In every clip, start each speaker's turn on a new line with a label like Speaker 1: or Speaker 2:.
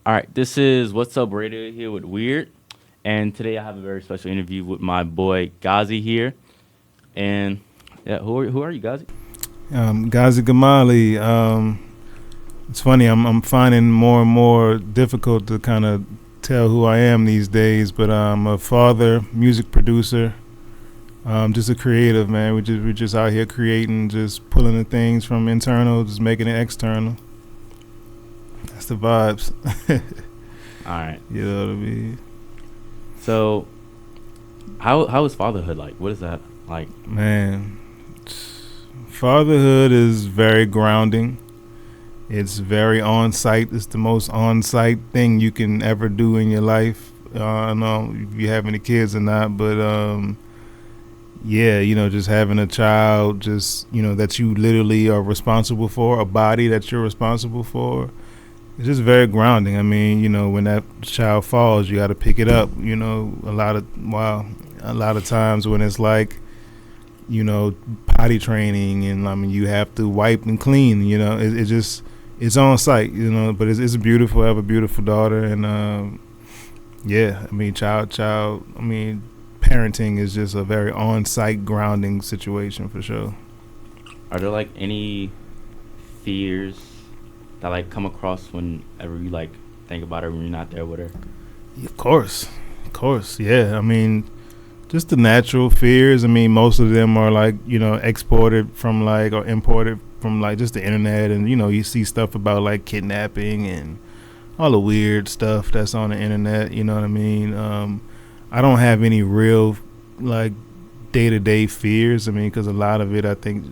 Speaker 1: All right, this is What's Up Radio here with Weird, and today I have a very special interview with my boy Ghazi here. And yeah, who are you, Ghazi?
Speaker 2: Ghazi Gamali. It's funny. I'm finding more and more difficult to kind of tell who I am these days. But I'm a father, music producer, just a creative man. We're just out here creating, just pulling the things from internal, just making it external. That's the vibes.
Speaker 1: All right.
Speaker 2: You know what I mean?
Speaker 1: So, how is fatherhood like? What is that like?
Speaker 2: Man, fatherhood is very grounding. It's very on-site. It's the most on-site thing you can ever do in your life. I don't know if you have any kids or not, but yeah, just having a child, that you literally are responsible for, a body that you're responsible for. It's just very grounding. I mean, when that child falls, you got to pick it up. A lot of times when it's like, potty training, and I mean, you have to wipe and clean. It's on site. But it's beautiful. I have a beautiful daughter, and yeah, I mean, parenting is just a very on site grounding situation for sure.
Speaker 1: Are there like any fears that like come across whenever you like think about her when you're not there with her?
Speaker 2: Of course, yeah. I mean, just the natural fears. I mean, most of them are like exported from like or imported from like just the internet, and you see stuff about like kidnapping and all the weird stuff that's on the internet. You know what I mean? I don't have any real like day-to-day fears. I mean, because a lot of it I think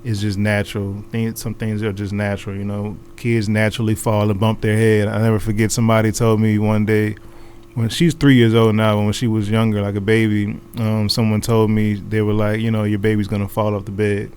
Speaker 2: is just natural. Some things are just natural. Kids naturally fall and bump their head. I never forget, somebody told me one day, when she's 3 years old now, when she was younger, like a baby, someone told me, they were like, your baby's gonna fall off the bed.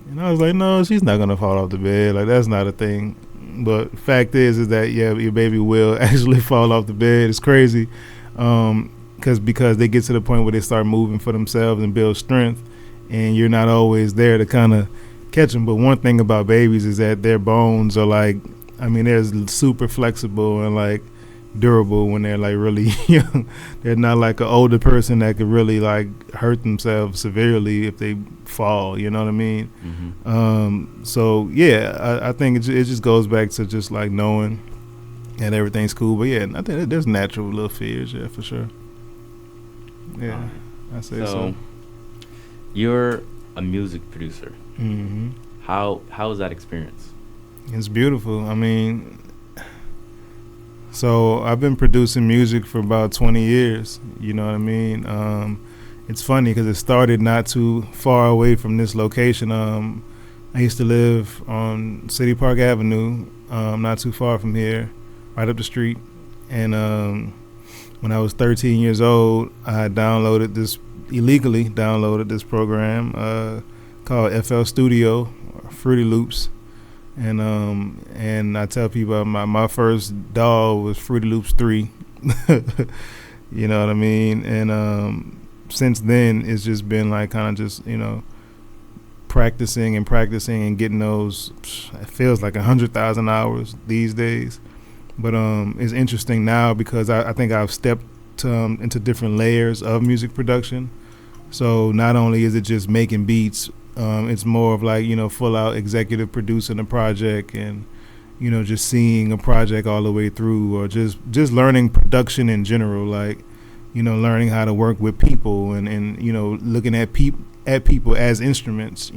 Speaker 2: And I was like, no, she's not gonna fall off the bed. Like, that's not a thing. But fact is that, yeah, your baby will actually fall off the bed. It's crazy. Because they get to the point where they start moving for themselves and build strength, and you're not always there to kind of catch them. But one thing about babies is that their bones are like, I mean, they're super flexible and like durable when they're like really young. They're not like an older person that could really like hurt themselves severely if they fall. You know what I mean?
Speaker 1: Mm-hmm.
Speaker 2: So yeah, I think it just goes back to just like knowing and everything's cool. But yeah, I think there's natural little fears, yeah, for sure. Yeah, I say so.
Speaker 1: You're a music producer.
Speaker 2: Mm-hmm.
Speaker 1: How is that experience?
Speaker 2: It's beautiful. I mean, so I've been producing music for about 20 years. You know what I mean? It's funny because it started not too far away from this location. I used to live on City Park Avenue, not too far from here, right up the street. And when I was 13 years old, I illegally downloaded this program called FL Studio, or Fruity Loops. And I tell people my first DAW was Fruity Loops 3. You know what I mean? And since then, it's just been like kind of just, practicing and getting those, it feels like 100,000 hours these days. But it's interesting now because I think I've stepped into different layers of music production. So not only is it just making beats, it's more of like, full out executive producing a project and, just seeing a project all the way through, or just learning production in general, like, learning how to work with people and looking at people as instruments,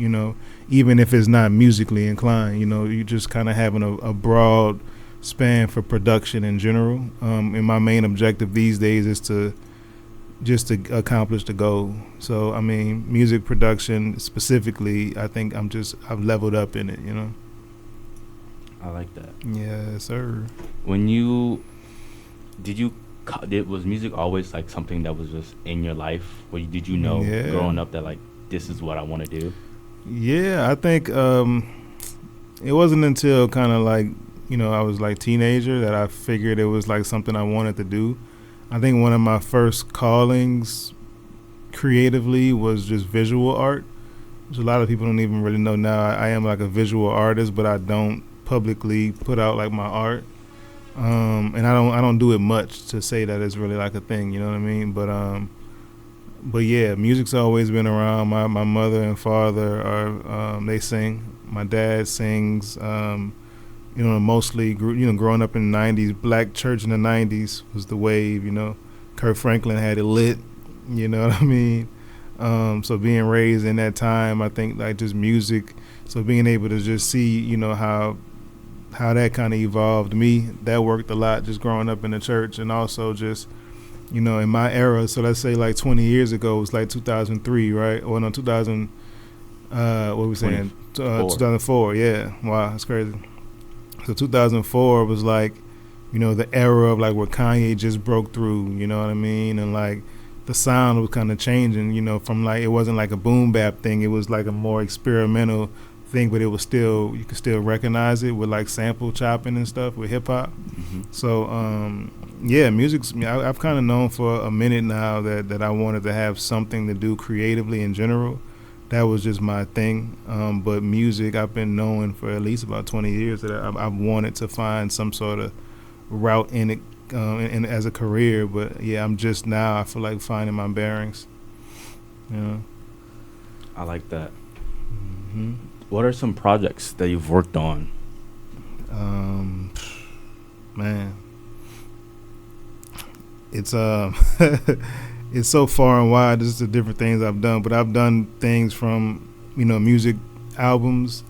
Speaker 2: even if it's not musically inclined, you just kind of having a broad span for production in general. And my main objective these days is to accomplish the goal. So I mean, music production specifically, I think I've leveled up in it.
Speaker 1: I like that.
Speaker 2: Yes, sir.
Speaker 1: Was music always like something that was just in your life? Or did you know growing up that like this is what I want to do?
Speaker 2: Yeah, I think it wasn't until kind of like I was like teenager that I figured it was like something I wanted to do. I think one of my first callings creatively was just visual art, which a lot of people don't even really know now. I am like a visual artist, but I don't publicly put out like my art. And I don't do it much to say that it's really like a thing, you know what I mean? But yeah, music's always been around. My mother and father are they sing. My dad sings. Mostly growing up in the '90s, black church in the '90s was the wave. Kirk Franklin had it lit. You know what I mean? So being raised in that time, I think like just music. So being able to just see, how that kind of evolved me, that worked a lot just growing up in the church, and also just in my era. So let's say like 20 years ago, it was like 2003, right? Or no, 2000. What were we saying? 2004. Yeah. Wow, that's crazy. So 2004 was like, the era of like where Kanye just broke through. You know what I mean? And like the sound was kind of changing. From like it wasn't like a boom bap thing. It was like a more experimental thing, but it was still, you could still recognize it with like sample chopping and stuff with hip hop.
Speaker 1: Mm-hmm.
Speaker 2: So yeah, music's. I've kind of known for a minute now that I wanted to have something to do creatively in general. That was just my thing. But music, I've been knowing for at least about 20 years that I've wanted to find some sort of route in it, in as a career. But yeah, I'm just now, I feel like finding my bearings.
Speaker 1: I like that.
Speaker 2: Mm-hmm.
Speaker 1: What are some projects that you've worked on?
Speaker 2: Man, it's it's so far and wide. Just the different things I've done, but I've done things from music albums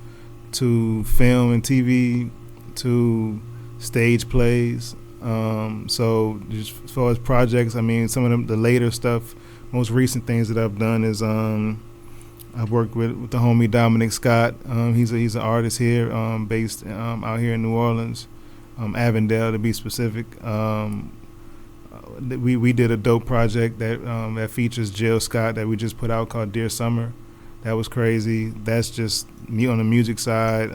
Speaker 2: to film and TV to stage plays. So just as far as projects, I mean, some of the later stuff, most recent things that I've done is I've worked with the homie Dominic Scott. He's an artist here, based out here in New Orleans, Avondale to be specific. We did a dope project that features Jill Scott that we just put out called Dear Summer. That was crazy. That's just me on the music side.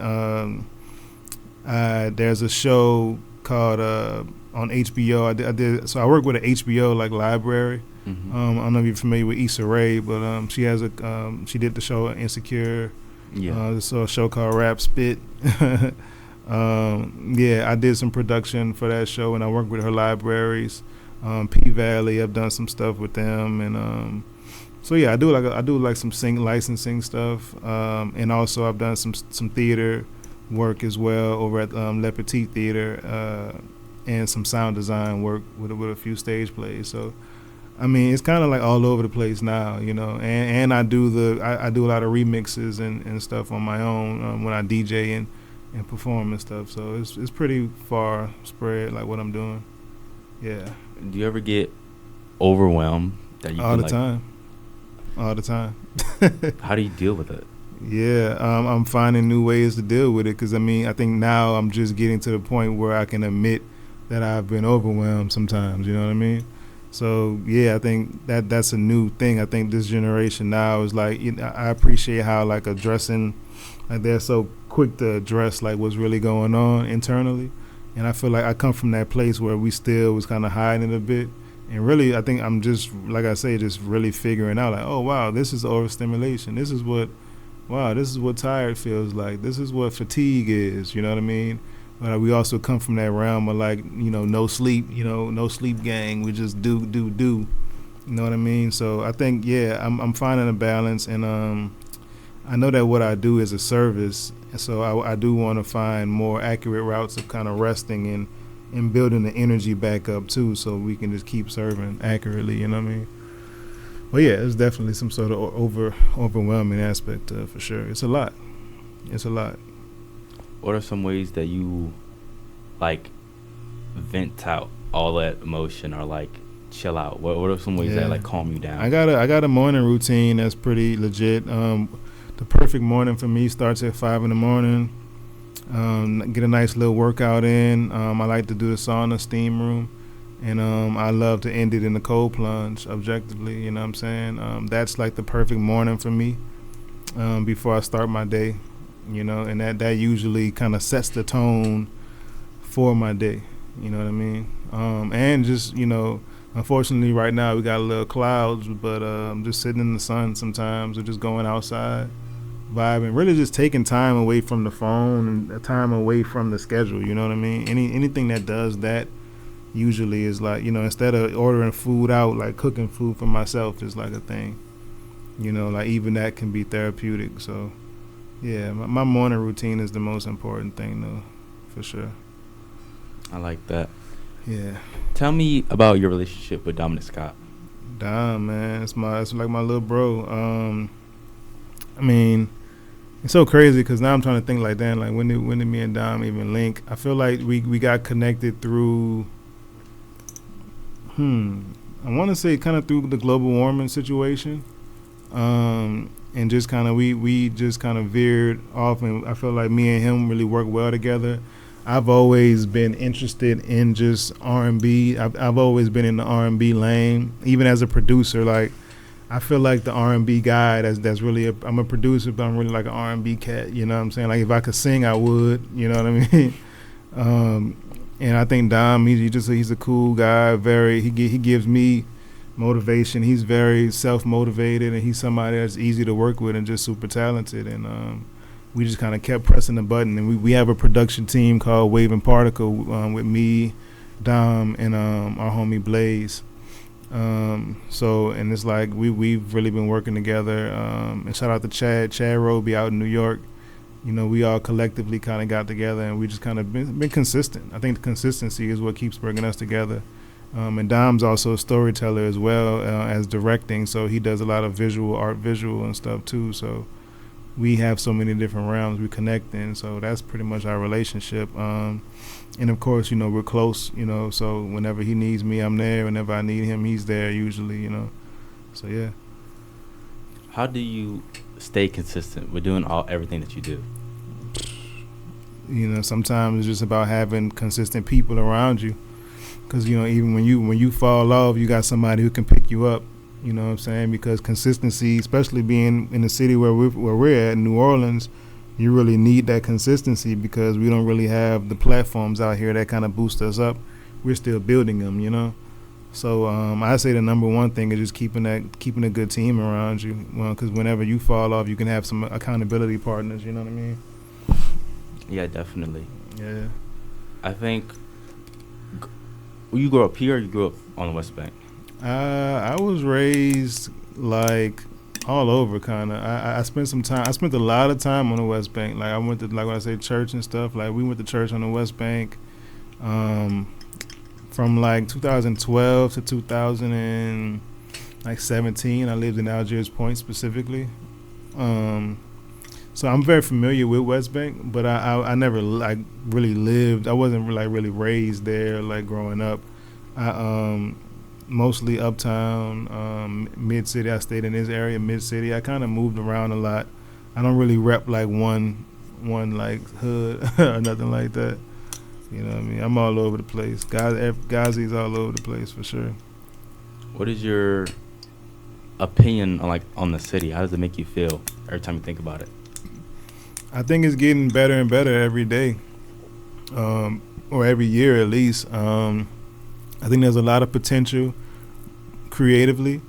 Speaker 2: There's a show called on HBO. I did. So I work with an HBO like library.
Speaker 1: Mm-hmm.
Speaker 2: I don't know if you're familiar with Issa Rae, but she has she did the show Insecure.
Speaker 1: Yeah.
Speaker 2: So a show called Rap Spit. Yeah, I did some production for that show, and I worked with her libraries. P Valley, I've done some stuff with them, and so yeah, I do like some licensing stuff, and also I've done some theater work as well over at Le Petit Theater, and some sound design work with a few stage plays. So I mean, it's kind of like all over the place now, and I do I do a lot of remixes and stuff on my own when I DJ and perform and stuff. So it's pretty far spread, like what I'm doing. Yeah.
Speaker 1: Do you ever get overwhelmed that you
Speaker 2: all the time? All the time.
Speaker 1: How do you deal with it?
Speaker 2: Yeah, I'm finding new ways to deal with it, because I mean, I think now I'm just getting to the point where I can admit that I've been overwhelmed sometimes. You know what I mean? So yeah, I think that's a new thing. I think this generation now is like, I appreciate how like addressing, like they're so quick to address like what's really going on internally. And I feel like I come from that place where we still was kind of hiding a bit. And really, I think I'm just, like I say, just really figuring out like, oh, wow, this is overstimulation. This is what tired feels like. This is what fatigue is, you know what I mean? But we also come from that realm of like, no sleep, no sleep gang. We just do. You know what I mean? So I think, yeah, I'm finding a balance. And I know that what I do is a service. So I do want to find more accurate routes of kind of resting and building the energy back up too, so we can just keep serving accurately. You know what I mean? Well, yeah, there's definitely some sort of overwhelming aspect for sure. It's a lot.
Speaker 1: What are some ways that you like vent out all that emotion or like chill out? What are some ways that like calm you down?
Speaker 2: I got a morning routine that's pretty legit. The perfect morning for me starts at 5 a.m. Get a nice little workout in. I like to do the sauna steam room, and I love to end it in the cold plunge. Objectively, you know what I'm saying? That's like the perfect morning for me before I start my day. And that usually kind of sets the tone for my day. You know what I mean? And just unfortunately right now we got a little clouds, but I'm just sitting in the sun sometimes or just going outside. vibing, really just taking time away from the phone and time away from the schedule. You know what I mean? Anything that does that usually is like, instead of ordering food out, like cooking food for myself is like a thing. Like even that can be therapeutic. So yeah, my morning routine is the most important thing though, for sure.
Speaker 1: I like that.
Speaker 2: Yeah.
Speaker 1: Tell me about your relationship with Dominic Scott.
Speaker 2: Dom, man, it's like my little bro. I mean, it's so crazy because now I'm trying to think like, damn, like when did me and Dom even link? I feel like we got connected through, I want to say kind of through the global warming situation, and just kind of we just kind of veered off, and I feel like me and him really work well together. I've always been interested in just R&B. I've always been in the R&B lane, even as a producer. Like, I feel like the R&B guy that's really I'm a producer, but I'm really like an R&B cat. You know what I'm saying? Like, if I could sing, I would. You know what I mean? And I think Dom, he's a cool guy. He gives me motivation. He's very self-motivated, and he's somebody that's easy to work with and just super talented. And we just kind of kept pressing the button, and we have a production team called Wave and Particle with me, Dom, and our homie Blaze. So, and it's like we've really been working together. And shout out to Chad Roby out in New York. We all collectively kind of got together, and we just kind of been consistent. I think the consistency is what keeps bringing us together. And Dom's also a storyteller as well as directing, so he does a lot of visual and stuff too. So we have so many different realms we connect in, so that's pretty much our relationship. And of course, we're close, so whenever he needs me, I'm there. Whenever I need him, he's there usually, So yeah.
Speaker 1: How do you stay consistent with doing everything that you do?
Speaker 2: Sometimes it's just about having consistent people around you, because even when you fall off, you got somebody who can pick you up. You know what I'm saying? Because consistency, especially being in the city where we're at, New Orleans, you really need that consistency because we don't really have the platforms out here that kind of boost us up. We're still building them, So I say the number one thing is just keeping a good team around you. Because whenever you fall off, you can have some accountability partners. You know what I mean?
Speaker 1: Yeah, definitely.
Speaker 2: Yeah.
Speaker 1: I think. You grew up here, or you grew up on the West Bank?
Speaker 2: I was raised like all over, kind of. I spent a lot of time on the West Bank. Like I went to, like when I say church and stuff, like we went to church on the West Bank, from like 2012 to 2017. I lived in Algiers Point specifically. So I'm very familiar with West Bank, but I never like really lived. I wasn't like really raised there like growing up. I mostly uptown, mid city. I stayed in this area, mid city. I kind of moved around a lot. I don't really rep like one like hood or nothing like that. You know what I mean? I'm all over the place. Ghazi's all over the place for sure.
Speaker 1: What is your opinion on the city? How does it make you feel every time you think about it?
Speaker 2: I think it's getting better and better every day, or every year at least. I think there's a lot of potential creatively.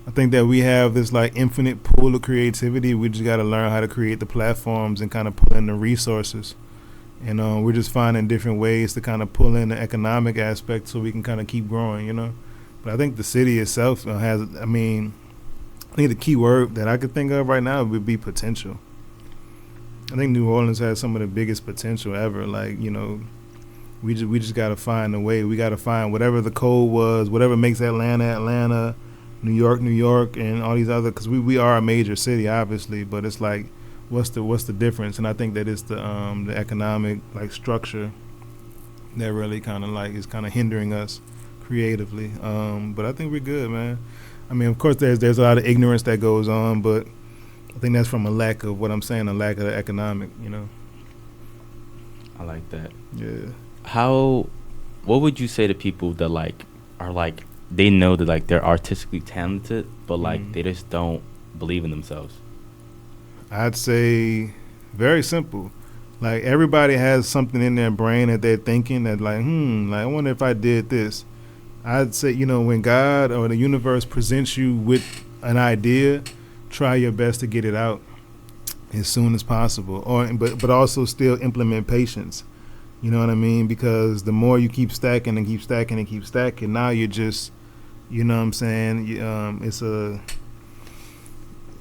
Speaker 2: I think that we have this like infinite pool of creativity. We just got to learn how to create the platforms and kind of pull in the resources. And we're just finding different ways to kind of pull in the economic aspect so we can kind of keep growing, But I think the city itself I think the key word that I could think of right now would be potential. I think New Orleans has some of the biggest potential ever. Like, we just got to find a way. We got to find whatever the code was, whatever makes Atlanta, New York, and all these other, because we are a major city, obviously, but it's like, what's the difference? And I think that it's the economic like structure that really kind of like is kind of hindering us creatively. But I think we're good, man. I mean, of course, there's a lot of ignorance that goes on, but I think that's from a lack of what I'm saying, a lack of the economic,
Speaker 1: I like that.
Speaker 2: Yeah.
Speaker 1: What would you say to people that like are like they know that like they're artistically talented, but like they just don't believe in themselves?
Speaker 2: I'd say very simple. Like everybody has something in their brain that they're thinking that like, like I wonder if I did this. I'd say, when God or the universe presents you with an idea, try your best to get it out. as soon as possible, but also still implement patience. You know what I mean? Because the more you keep stacking and keep stacking and keep stacking, now you're just, you know what I'm saying?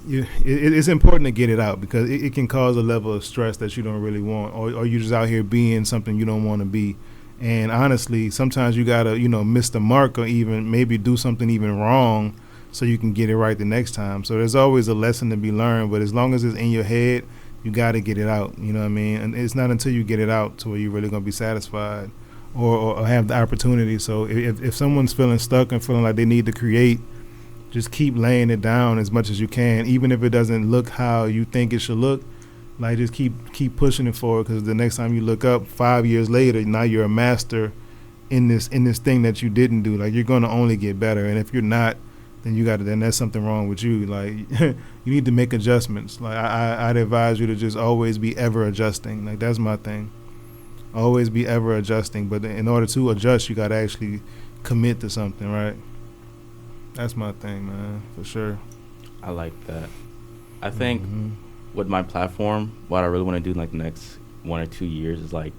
Speaker 2: It's important to get it out because it can cause a level of stress that you don't really want, or you're just out here being something you don't want to be. And honestly, sometimes you gotta, miss the mark or even maybe do something even wrong so you can get it right the next time. So there's always a lesson to be learned, but as long as it's in your head, you got to get it out. You know what I mean? And it's not until you get it out to where you're really gonna be satisfied or have the opportunity. So if someone's feeling stuck and feeling like they need to create, just keep laying it down as much as you can, even if it doesn't look how you think it should look. Like just keep pushing it forward, because the next time you look up 5 years later, now you're a master in this thing that you didn't do. Like you're gonna only get better, and if you're not, then that's something wrong with you. Like you need to make adjustments. Like I'd advise you to just always be ever adjusting. Like that's my thing. Always be ever adjusting. But in order to adjust, you got to actually commit to something, right? That's my thing, man, for sure.
Speaker 1: I like that. I think with my platform, what I really want to do in like the next 1 or 2 years is like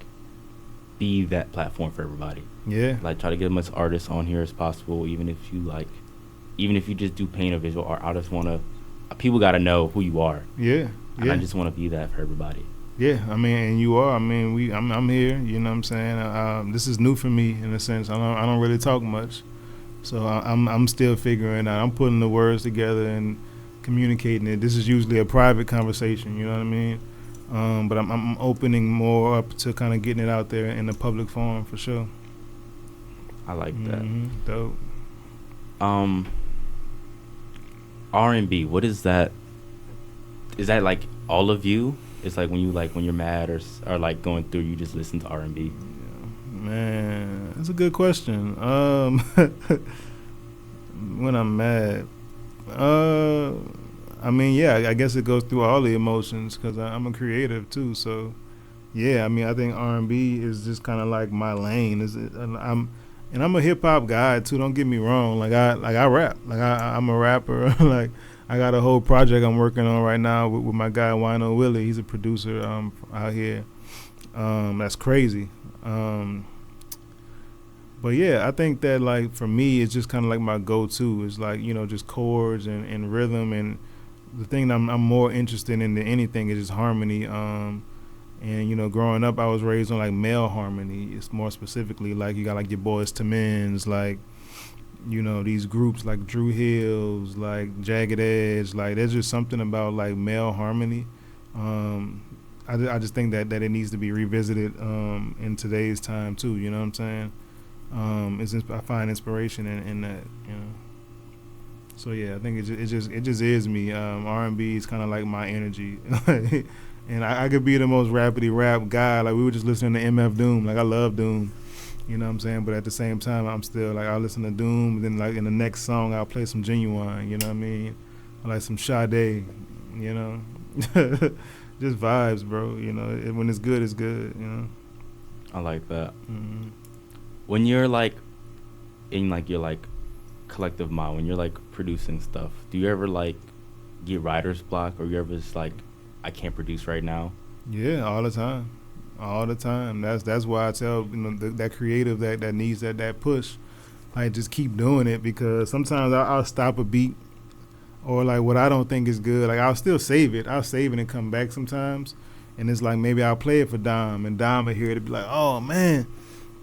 Speaker 1: be that platform for everybody.
Speaker 2: Yeah.
Speaker 1: Like try to get as much artists on here as possible, even if you just do paint or visual art. I just want to, people got to know who you are.
Speaker 2: Yeah.
Speaker 1: And I just want to be that for everybody.
Speaker 2: Yeah, I mean, and you are. I mean, I'm here. You know what I'm saying? This is new for me in a sense. I don't really talk much, so I'm still figuring out. I'm putting the words together and communicating it. This is usually a private conversation. You know what I mean? But I'm opening more up to kind of getting it out there in the public forum for sure.
Speaker 1: I like that.
Speaker 2: Dope.
Speaker 1: R&B. What is that? Is that like all of you? It's like when you're mad or like going through, you just listen to R&B.
Speaker 2: Yeah, man, that's a good question. When I'm mad, I mean, yeah, I guess it goes through all the emotions because I'm a creative too. So, yeah, I mean, I think R&B is just kind of like my lane. I'm a hip hop guy too. Don't get me wrong. I rap. I'm a rapper. Like. I got a whole project I'm working on right now with my guy Wino Willie. He's a producer out here. That's crazy. But yeah, I think that like for me, it's just kind of like my go-to. It's like just chords and rhythm, and the thing that I'm more interested in than anything is just harmony. And growing up, I was raised on like male harmony. It's more specifically like you got like your boys Timens, like. These groups like Drew Hills, like Jagged Edge, like there's just something about like male harmony. I just think that it needs to be revisited in today's time too. You know what I'm saying? I find inspiration in that. So yeah, I think it just is me. R&B is kind of like my energy, and I could be the most rapidy rap guy. Like we were just listening to MF Doom. Like I love Doom. You know what I'm saying? But at the same time, I'm still like, I'll listen to Doom, and then like in the next song, I'll play some Genuine, you know what I mean? I like some Sade, just vibes, bro. When it's good, it's good,
Speaker 1: I like that. When you're like in like your like collective mind, when you're like producing stuff, do you ever like get writer's block, or you ever just like, I can't produce right now?
Speaker 2: Yeah, all the time. All the time. That's why I tell that creative that needs that push, like just keep doing it, because sometimes I'll stop a beat or like what I don't think is good. Like I'll still save it. I'll save it and come back sometimes, and it's like maybe I'll play it for Dom, and Dom will hear it and be like, "Oh man,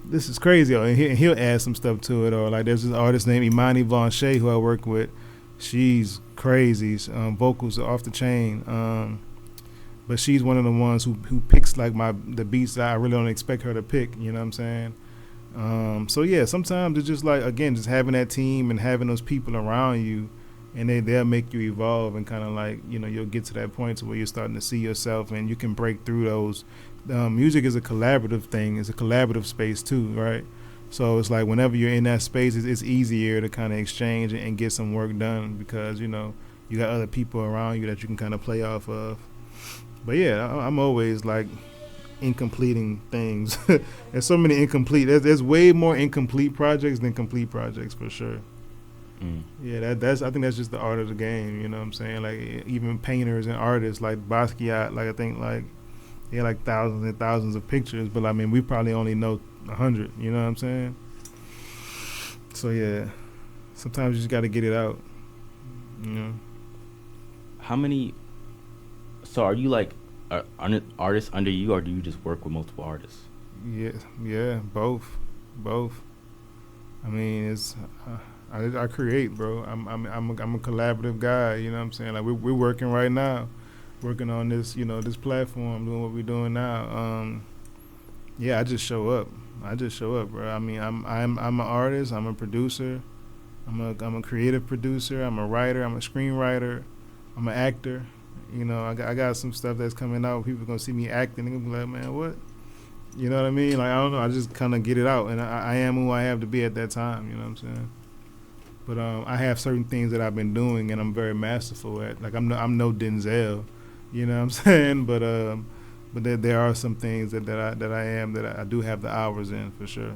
Speaker 2: this is crazy," and he'll add some stuff to it. Or like there's this artist named Imani Von Shea who I work with. She's crazy. Vocals are off the chain. But she's one of the ones who picks like the beats that I really don't expect her to pick. You know what I'm saying? So yeah, sometimes it's just like, again, just having that team and having those people around you, and they'll make you evolve, and kind of like you'll get to that point to where you're starting to see yourself and you can break through those. Music is a collaborative thing. It's a collaborative space too, right? So it's like whenever you're in that space, it's easier to kind of exchange and get some work done, because you got other people around you that you can kind of play off of. But yeah, I'm always like incompleting things. There's so many incomplete. There's way more incomplete projects than complete projects for sure. Yeah, that's I think that's just the art of the game. You know what I'm saying? Like even painters and artists like Basquiat, like I think like he had like thousands and thousands of pictures, but I mean we probably only know 100. You know what I'm saying? So yeah, sometimes you just got to get it out. You know.
Speaker 1: How many? So are you like artists under you, or do you just work with multiple artists?
Speaker 2: Yeah, both. I mean, it's I create, bro. I'm a collaborative guy. You know what I'm saying? Like we're working right now, working on this, this platform, doing what we're doing now. Yeah, I just show up, bro. I mean, I'm an artist. I'm a producer. I'm a creative producer. I'm a writer. I'm a screenwriter. I'm an actor. I got some stuff that's coming out. People gonna see me acting. They're gonna be like, man, what? You know what I mean? Like I don't know. I just kind of get it out, and I am who I have to be at that time. You know what I'm saying? But I have certain things that I've been doing, and I'm very masterful at. Like I'm no Denzel. You know what I'm saying? But there are some things that I do have the hours in for sure.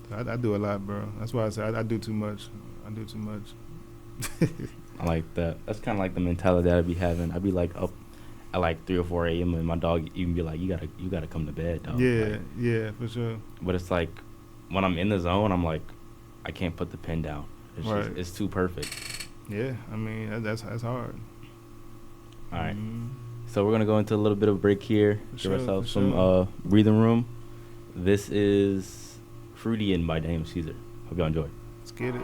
Speaker 2: So I do a lot, bro. That's why I say I do too much.
Speaker 1: I like that. That's kind of like the mentality that I be having. I be like up at like 3 or 4 a.m. and my dog even be like, you gotta come to bed, dog.
Speaker 2: Yeah,
Speaker 1: like,
Speaker 2: yeah, for sure.
Speaker 1: But it's like when I'm in the zone, I'm like, I can't put the pen down. It's
Speaker 2: right.
Speaker 1: Just, it's too perfect.
Speaker 2: Yeah, I mean that's hard.
Speaker 1: All right. So we're gonna go into a little bit of a break here. Give ourselves some breathing room. This is Fruity In by Daniel Caesar. Hope y'all enjoy.
Speaker 2: Let's get it.